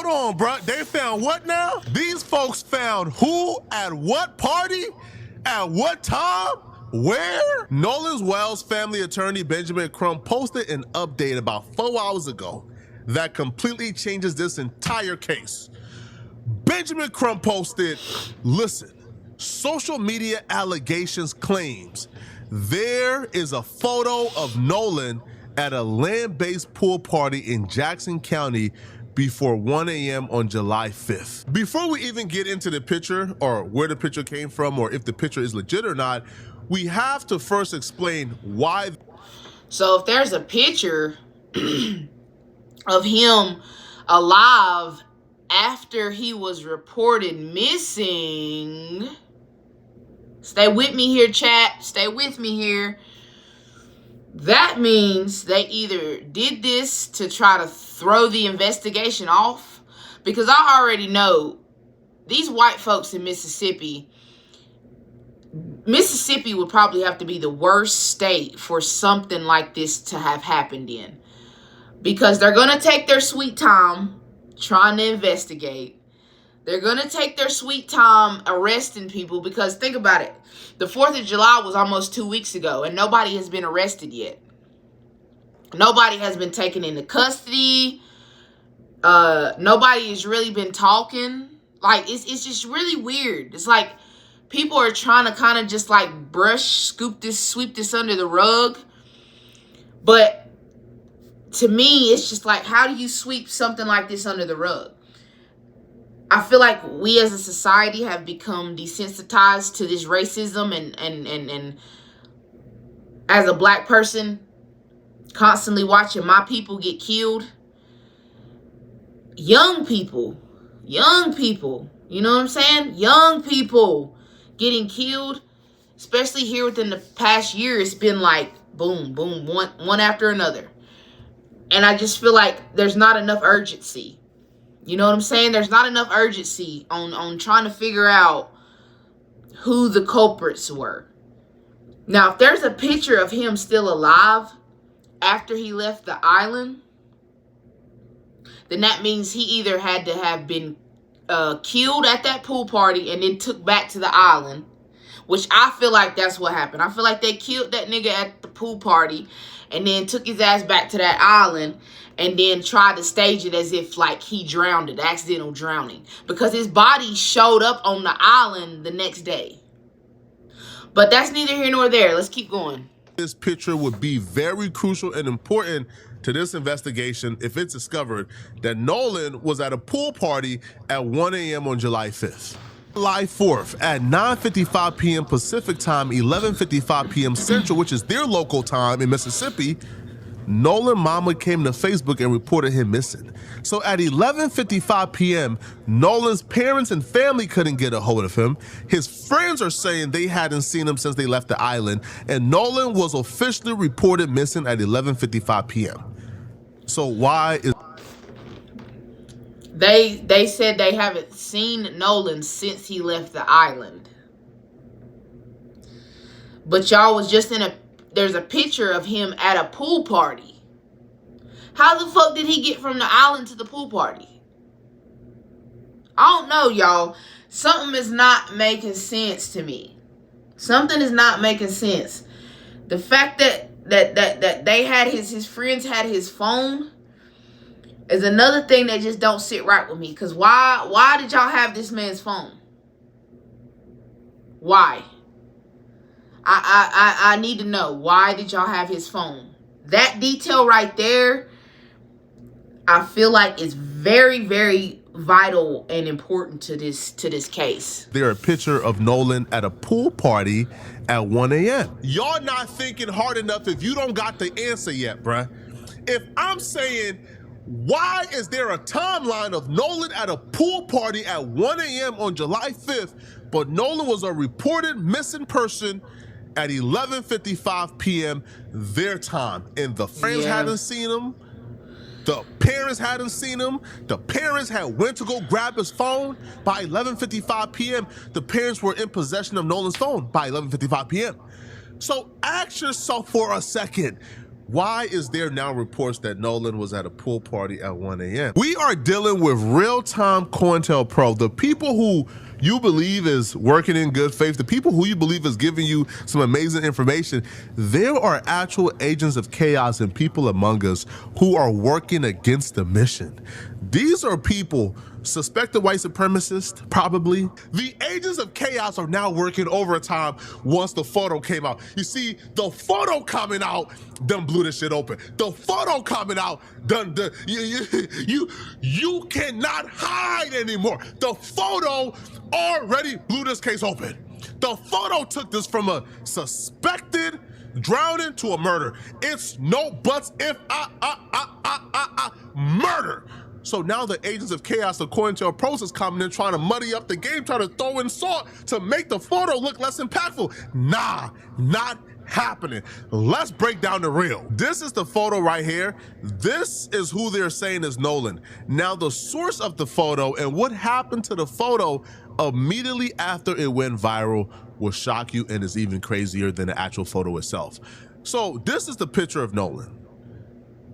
on, bro. They found what now? These folks found who at what party? At what time? Where? Nolan's Wells family attorney Benjamin Crump posted an update about 4 hours ago that completely changes this entire case. Benjamin Crump posted, listen, social media allegations claims there is a photo of Nolan at a land-based pool party in Jackson County before 1 a.m. on July 5th. Before we even get into the picture or where the picture came from or if the picture is legit or not, we have to first explain why. So if there's a picture of him alive after he was reported missing, stay with me here, chat. Stay with me here. That means they either did this to try to throw the investigation off, because I already know these white folks in Mississippi would probably have to be the worst state for something like this to have happened in, because they're going to take their sweet time trying to investigate. They're going to take their sweet time arresting people, because think about it. The 4th of July was almost 2 weeks ago, and nobody has been arrested yet. Nobody has been taken into custody. Nobody has really been talking. Like, it's just really weird. It's like people are trying to kind of just like sweep this under the rug. But to me, it's just like, how do you sweep something like this under the rug? I feel like we as a society have become desensitized to this racism, and as a black person, constantly watching my people get killed. Young people, you know what I'm saying? Young people getting killed, especially here within the past year, it's been like boom, boom, one after another. And I just feel like there's not enough urgency. You know what I'm saying? There's not enough urgency on trying to figure out who the culprits were. Now, if there's a picture of him still alive after he left the island, then that means he either had to have been killed at that pool party and then took back to the island, which I feel like that's what happened. I feel like they killed that nigga at the pool party and then took his ass back to that island and then tried to stage it as if like he drowned it, accidental drowning, because his body showed up on the island the next day. But that's neither here nor there. Let's keep going. This picture would be very crucial and important to this investigation if it's discovered that Nolan was at a pool party at 1 a.m. on July 5th. July 4th at 9:55 p.m. Pacific time, 11:55 p.m. Central, which is their local time in Mississippi, Nolan mama came to Facebook and reported him missing. So at 11:55 p.m., Nolan's parents and family couldn't get a hold of him. His friends are saying they hadn't seen him since they left the island, and Nolan was officially reported missing at 11:55 p.m. So why is... They said they haven't seen Nolan since he left the island. But y'all was just there's a picture of him at a pool party. How the fuck did he get from the island to the pool party? I don't know, y'all. Something is not making sense to me. Something is not making sense. The fact that they had his friends had his phone is another thing that just don't sit right with me. Because why did y'all have this man's phone? Why? I need to know. Why did y'all have his phone? That detail right there, I feel like is very, very vital and important to this case. There's a picture of Nolan at a pool party at 1 a.m. Y'all not thinking hard enough if you don't got the answer yet, bruh. If I'm saying, why is there a timeline of Nolan at a pool party at 1 a.m. on July 5th, but Nolan was a reported missing person at 11:55 p.m. their time, and the friends hadn't seen him, the parents hadn't seen him, the parents had went to go grab his phone by 11:55 p.m. The parents were in possession of Nolan's phone by 11:55 p.m. So ask yourself for a second, Why is there now reports that Nolan was at a pool party at 1 a.m.? We are dealing with real-time COINTELPRO, the people who you believe is working in good faith, the people who you believe is giving you some amazing information. There are actual agents of chaos and people among us who are working against the mission. These are people, suspected white supremacists, probably. The agents of chaos are now working overtime once the photo came out. You see, the photo coming out done blew this shit open. The photo coming out done, you cannot hide anymore. The photo already blew this case open. The photo took this from a suspected drowning to a murder. It's no buts, if murder. So now the agents of chaos, according to COINTELPRO, is coming in trying to muddy up the game, trying to throw in salt to make the photo look less impactful. Nah, not happening. Let's break down the real. This is the photo right here. This is who they're saying is Nolan. Now the source of the photo and what happened to the photo immediately after it went viral will shock you and is even crazier than the actual photo itself. So this is the picture of Nolan.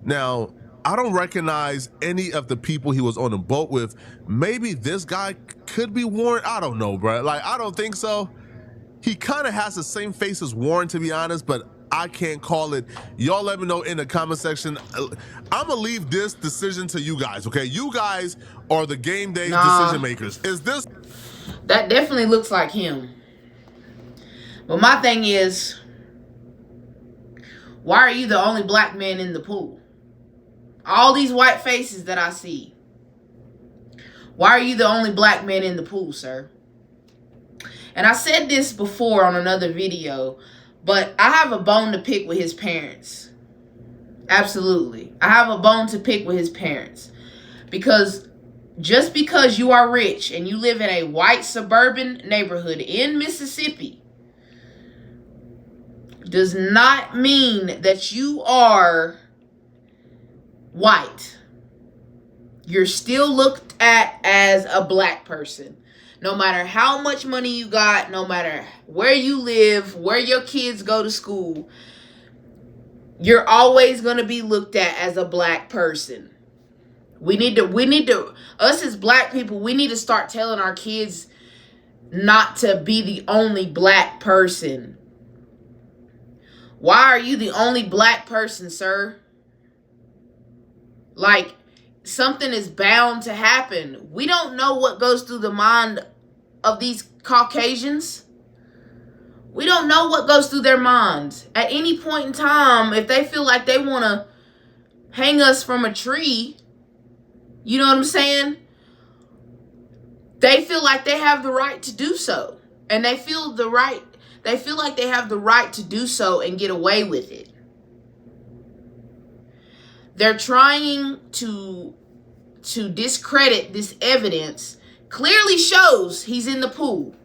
Now, I don't recognize any of the people he was on the boat with. Maybe this guy could be Warren. I don't know, bro. Like, I don't think so. He kind of has the same face as Warren, to be honest, but I can't call it. Y'all let me know in the comment section. I'm gonna leave this decision to you guys, okay? You guys are the game day decision makers. Is this? That definitely looks like him. But my thing is, why are you the only black man in the pool? All these white faces that I see. Why are you the only black man in the pool, sir? And I said this before on another video, but I have a bone to pick with his parents. Absolutely. I have a bone to pick with his parents. Because just because you are rich and you live in a white suburban neighborhood in Mississippi does not mean that you are white. You're still looked at as a black person. No matter how much money you got, no matter where you live, where your kids go to school, you're always going to be looked at as a black person. We need to, us as black people, we need to start telling our kids not to be the only black person. Why are you the only black person, sir? Like, something is bound to happen. We don't know what goes through the mind of these Caucasians. We don't know what goes through their minds. At any point in time, if they feel like they want to hang us from a tree, you know what I'm saying? They feel like they have the right to do so. And they feel like they have the right to do so and get away with it. They're trying to discredit this evidence. Clearly shows he's in the pool.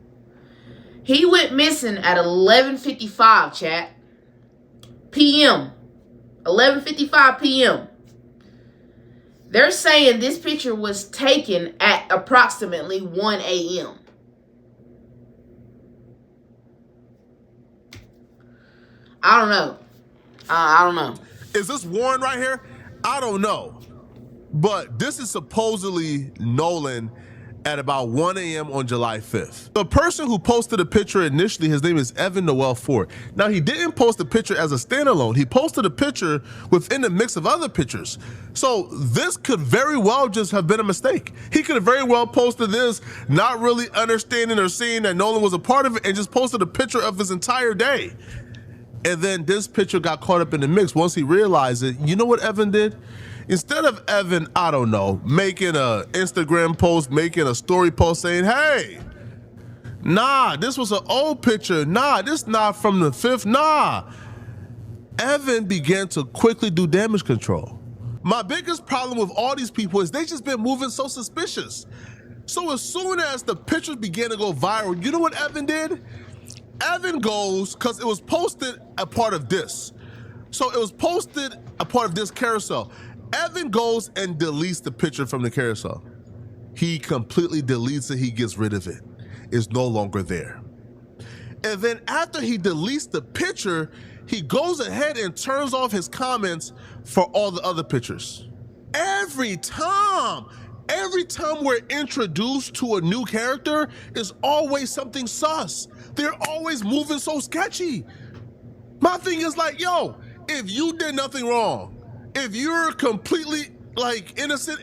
He went missing at 11:55, chat. PM. 11:55 PM. They're saying this picture was taken at approximately 1 a.m. I don't know. I don't know. Is this Warren right here? I don't know. But this is supposedly Nolan at about 1 a.m. on July 5th. The person who posted the picture initially, his name is Evan Noel Ford. Now, he didn't post the picture as a standalone. He posted a picture within the mix of other pictures. So this could very well just have been a mistake. He could have very well posted this, not really understanding or seeing that Nolan was a part of it, and just posted a picture of his entire day. And then this picture got caught up in the mix. Once he realized it, you know what Evan did? Instead of Evan, I don't know, making a Instagram post, making a story post saying, hey, nah, this was an old picture. Nah, this not from the 5th. Nah. Evan began to quickly do damage control. My biggest problem with all these people is they just been moving so suspicious. So as soon as the pictures began to go viral, you know what Evan did? Evan goes, because it was posted a part of this. So it was posted a part of this carousel. Evan goes and deletes the picture from the carousel. He completely deletes it. He gets rid of it. It's no longer there. And then after he deletes the picture, he goes ahead and turns off his comments for all the other pictures. Every time we're introduced to a new character, it's always something sus. They're always moving so sketchy. My thing is like, yo, if you did nothing wrong, if you're completely like innocent,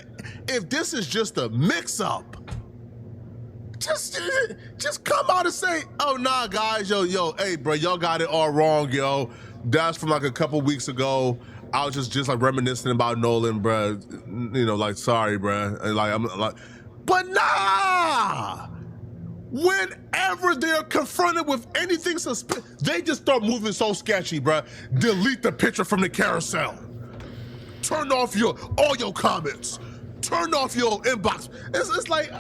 if this is just a mix-up, just come out and say, oh nah guys, yo, hey bro, y'all got it all wrong, yo. That's from like a couple weeks ago. I was just like reminiscing about Nolan, bro. You know, like sorry, bro. And like I'm like, but nah. Whenever they're confronted with anything suspicious, they just start moving so sketchy, bro. Delete the picture from the carousel. Turn off all your comments. Turn off your inbox. It's like,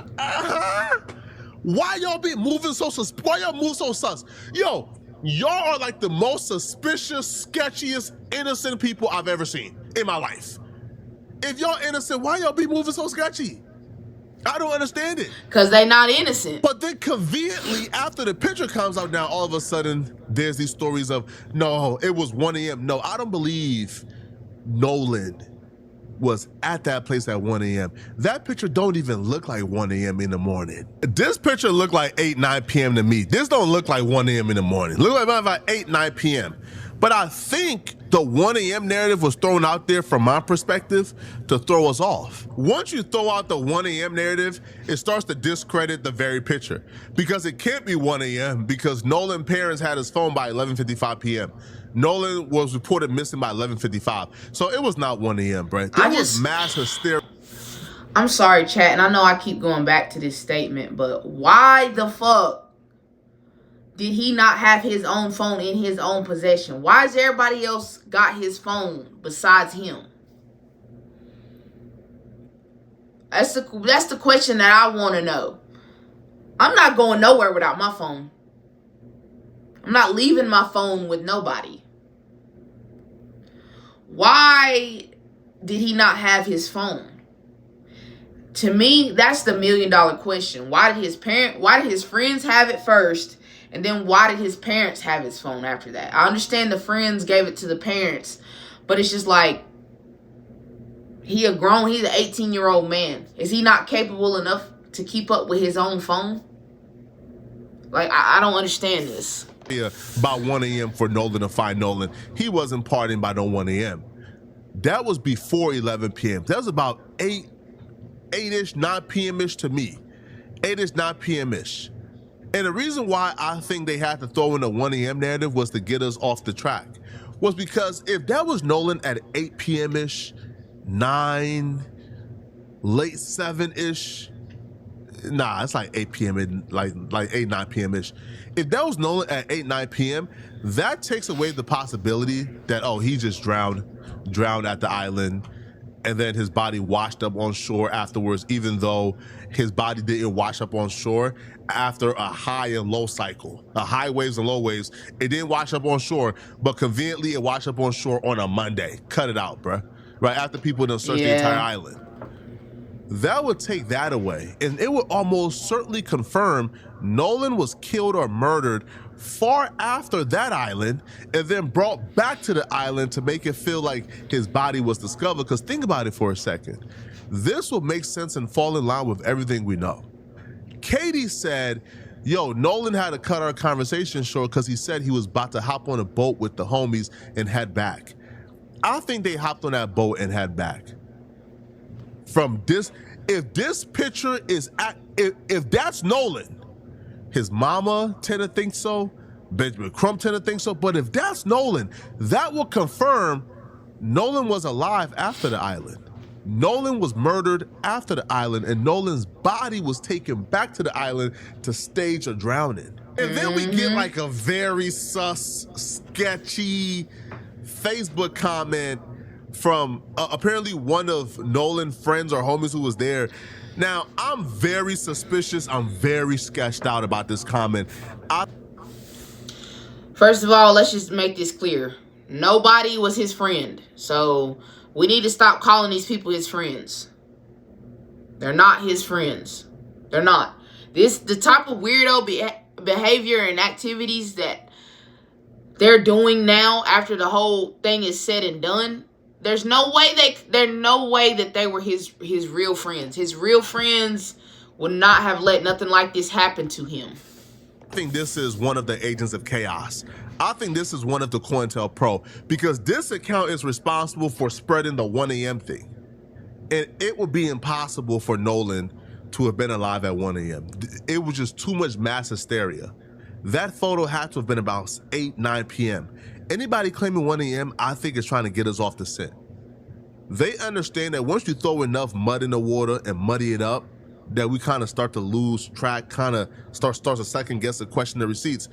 why y'all be moving so why y'all move so sus? Yo, y'all are like the most suspicious, sketchiest, innocent people I've ever seen in my life. If y'all innocent, why y'all be moving so sketchy? I don't understand it. Because they not innocent. But then conveniently, after the picture comes out now, all of a sudden, there's these stories of, no, it was 1 a.m. No, I don't believe Nolan was at that place at 1 a.m. That picture don't even look like 1 a.m. in the morning. This picture looked like 8, 9 p.m. to me. This don't look like 1 a.m. in the morning. Look like about 8, 9 p.m. But I think the 1 a.m. narrative was thrown out there from my perspective to throw us off. Once you throw out the 1 a.m. narrative, it starts to discredit the very picture. Because it can't be 1 a.m. because Nolan's parents had his phone by 11:55 p.m. Nolan was reported missing by 11:55. So it was not 1 a.m., bro. There was mass hysteria. I'm sorry, chat, and I know I keep going back to this statement, but why the fuck did he not have his own phone in his own possession? Why is everybody else got his phone besides him? That's the question that I want to know. I'm not going nowhere without my phone. I'm not leaving my phone with nobody. Why did he not have his phone? To me, that's the $1 million question. Why did his friends have it first? And then why did his parents have his phone after that? I understand the friends gave it to the parents, but it's just like, he's an 18-year-old man. Is he not capable enough to keep up with his own phone? Like, I don't understand this. Yeah, about 1 a.m. for Nolan to find Nolan. He wasn't partying by no 1 a.m. That was before 11 p.m. That was about 8-ish, 9 p.m.-ish to me. 8-ish, 9 p.m.-ish. And the reason why I think they had to throw in the 1 a.m. narrative was to get us off the track. Was because if that was Nolan at 8 p.m.-ish, 9, late 7-ish, nah, it's like 8 p.m. and like 8, 9 p.m.-ish. If that was Nolan at 8, 9 p.m., that takes away the possibility that, oh, he just drowned at the island, and then his body washed up on shore afterwards, even though his body didn't wash up on shore after a high and low cycle, a high waves and low waves. It didn't wash up on shore, but conveniently it washed up on shore on a Monday. Cut it out, bruh. Right after people done searched the entire island. That would take that away, and it would almost certainly confirm Nolan was killed or murdered far after that island and then brought back to the island to make it feel like his body was discovered. Because think about it for a second. This will make sense and fall in line with everything we know. Katie said, yo, Nolan had to cut our conversation short because he said he was about to hop on a boat with the homies and head back. I think they hopped on that boat and head back. From this, if this picture is, if that's Nolan, his mama tend to think so, Benjamin Crump tend to think so, but if that's Nolan, that will confirm Nolan was alive after the island. Nolan was murdered after the island, and Nolan's body was taken back to the island to stage a drowning. And then we get like a very sus, sketchy Facebook comment from apparently one of Nolan's friends or homies who was there. Now, I'm very suspicious. I'm very sketched out about this comment. First of all, let's just make this clear. Nobody was his friend. So we need to stop calling these people his friends. They're not his friends. They're not. The type of weirdo behavior and activities that they're doing now after the whole thing is said and done, there's no way that they were his real friends. His real friends would not have let nothing like this happen to him. I think this is one of the agents of chaos. I think this is one of the COINTELPRO, because this account is responsible for spreading the 1 a.m. thing. And it would be impossible for Nolan to have been alive at 1 a.m. It was just too much mass hysteria. That photo had to have been about 8, 9 p.m. Anybody claiming 1 a.m., I think is trying to get us off the scent. They understand that once you throw enough mud in the water and muddy it up, that we kind of start to lose track, kind of starts to second guess and question the receipts.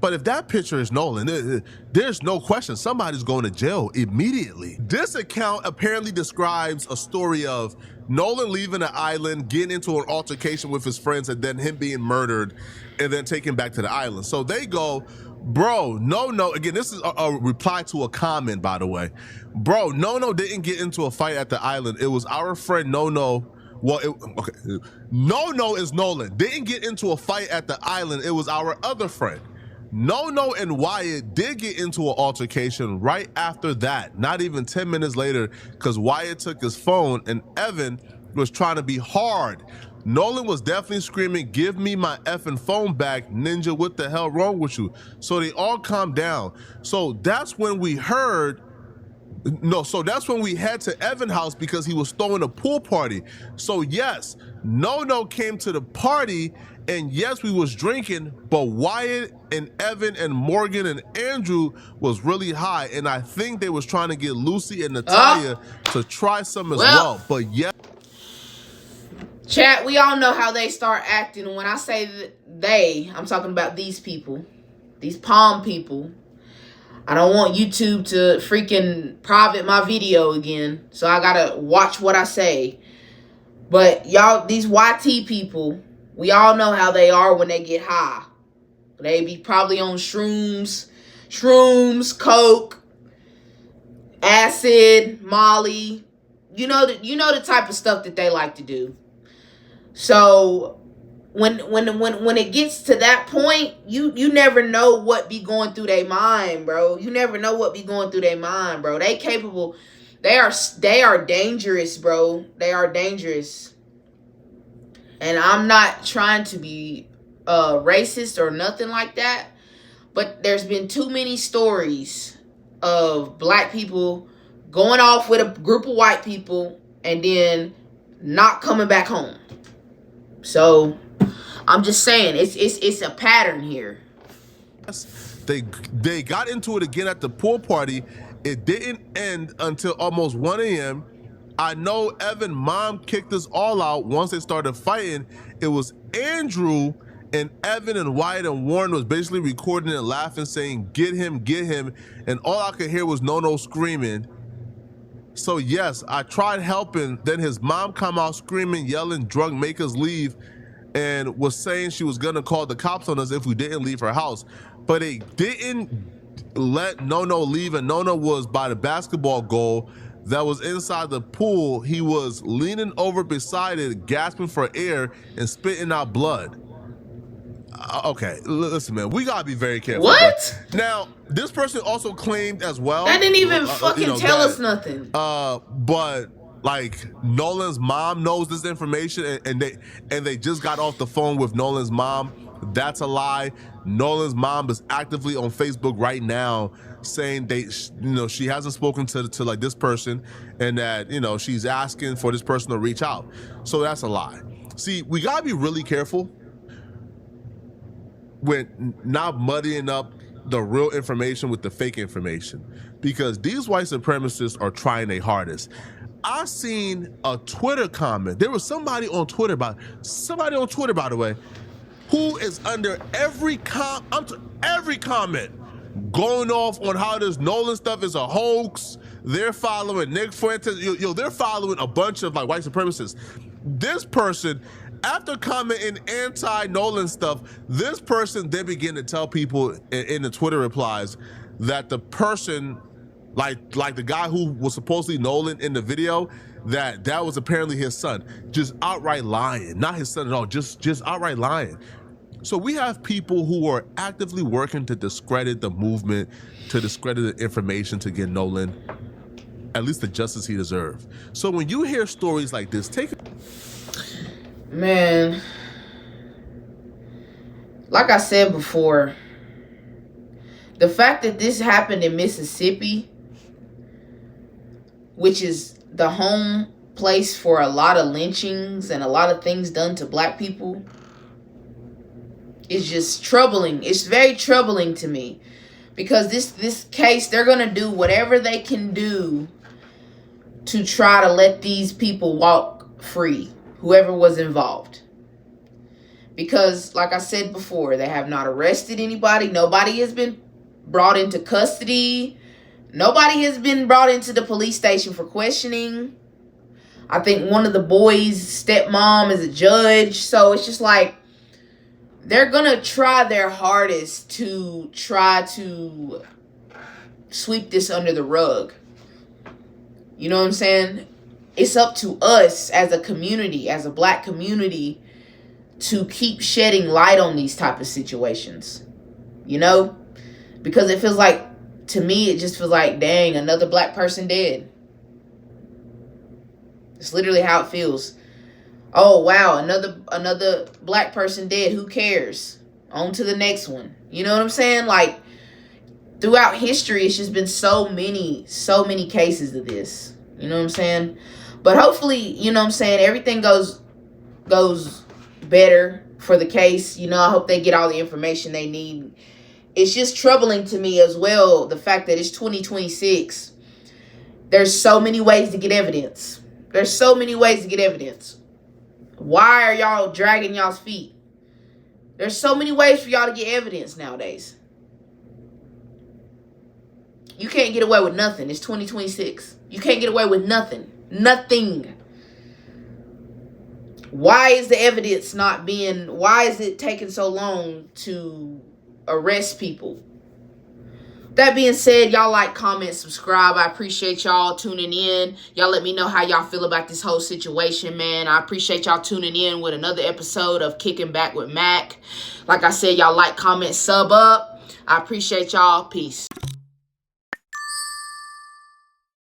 But if that picture is Nolan, there's no question somebody's going to jail immediately. This account apparently describes a story of Nolan leaving the island, getting into an altercation with his friends, and then him being murdered and then taken back to the island. So they go, bro, no. Again, this is a reply to a comment, by the way. Bro, No didn't get into a fight at the island. It was our friend No. Well, No is Nolan. Didn't get into a fight at the island. It was our other friend. No and Wyatt did get into an altercation right after that, not even 10 minutes later, because Wyatt took his phone and Evan was trying to be hard. Nolan was definitely screaming, "Give me my effing phone back, Ninja, what the hell wrong with you?" So they all calmed down. So that's when we heard, that's when we head to Evan's house because he was throwing a pool party. So yes, No came to the party, and yes, we was drinking, but Wyatt and Evan and Morgan and Andrew was really high, and I think they was trying to get Lucy and Natalia to try some as well. But yeah. Chat, we all know how they start acting. When I say they, I'm talking about these people, these palm people. I don't want YouTube to freaking private my video again, so I gotta watch what I say. But y'all, these YT people, we all know how they are when they get high. They be probably on shrooms, coke, acid, Molly. You know the type of stuff that they like to do. So when it gets to that point, you never know what be going through their mind, bro. You never know what be going through their mind, bro. They capable. They are dangerous, bro. They are dangerous. And I'm not trying to be racist or nothing like that, but there's been too many stories of black people going off with a group of white people and then not coming back home. So I'm just saying it's a pattern here. They got into it again at the pool party. It didn't end until almost 1 a.m. I know Evan's mom kicked us all out once they started fighting. It was Andrew and Evan and Wyatt and Warren was basically recording and laughing, saying, get him. And all I could hear was No screaming. So yes, I tried helping. Then his mom come out screaming, yelling, drunk, make us leave, and was saying she was gonna call the cops on us if we didn't leave her house. But they didn't let No leave, and No was by the basketball goal that was inside the pool. He was leaning over beside it, gasping for air and spitting out blood. Okay, listen, man, we gotta be very careful. What? Bro. Now, this person also claimed as well. That didn't even fucking tell us nothing. But like Nolan's mom knows this information, and they just got off the phone with Nolan's mom. That's a lie. Nolan's mom is actively on Facebook right now saying she hasn't spoken to like this person, and that she's asking for this person to reach out. So that's a lie. See, we gotta be really careful when not muddying up the real information with the fake information, because these white supremacists are trying their hardest. I seen a Twitter comment. There was somebody on Twitter, by the way, who is under every comment going off on how this Nolan stuff is a hoax. They're following Nick Fuentes. They're following a bunch of like white supremacists. This person, after commenting anti-Nolan stuff, this person then began to tell people in the Twitter replies that the person, like the guy who was supposedly Nolan in the video, that was apparently his son. Just outright lying. Not his son at all, just outright lying. So we have people who are actively working to discredit the movement, to discredit the information to get Nolan at least the justice he deserves. So when you hear stories like this, take it. Man, like I said before, the fact that this happened in Mississippi, which is the home place for a lot of lynchings and a lot of things done to black people, is just troubling. It's very troubling to me, because this case, they're going to do whatever they can do to try to let these people walk free, whoever was involved. Because, like I said before, they have not arrested anybody. Nobody has been brought into custody. Nobody has been brought into the police station for questioning. I think one of the boys' stepmom is a judge. So it's just like, they're going to try their hardest to try to sweep this under the rug. You know what I'm saying? It's up to us as a community, as a black community, to keep shedding light on these type of situations. You know? Because it feels like, to me, it just feels like, dang, another black person dead. It's literally how it feels. Oh, wow, another black person dead. Who cares? On to the next one. You know what I'm saying? Like, throughout history, it's just been so many cases of this. You know what I'm saying? But hopefully, you know what I'm saying, everything goes better for the case. You know, I hope they get all the information they need. It's just troubling to me as well, the fact that it's 2026. There's so many ways to get evidence. There's so many ways to get evidence. Why are y'all dragging y'all's feet? There's so many ways for y'all to get evidence nowadays. You can't get away with nothing. It's 2026. You can't get away with nothing. Nothing. Why is the evidence not being... Why is it taking so long to arrest people? That being said, y'all like, comment, subscribe. I appreciate y'all tuning in. Y'all let me know how y'all feel about this whole situation, man. I appreciate y'all tuning in with another episode of Kicking Back with Mac. Like I said, y'all like, comment, sub up. I appreciate y'all. Peace.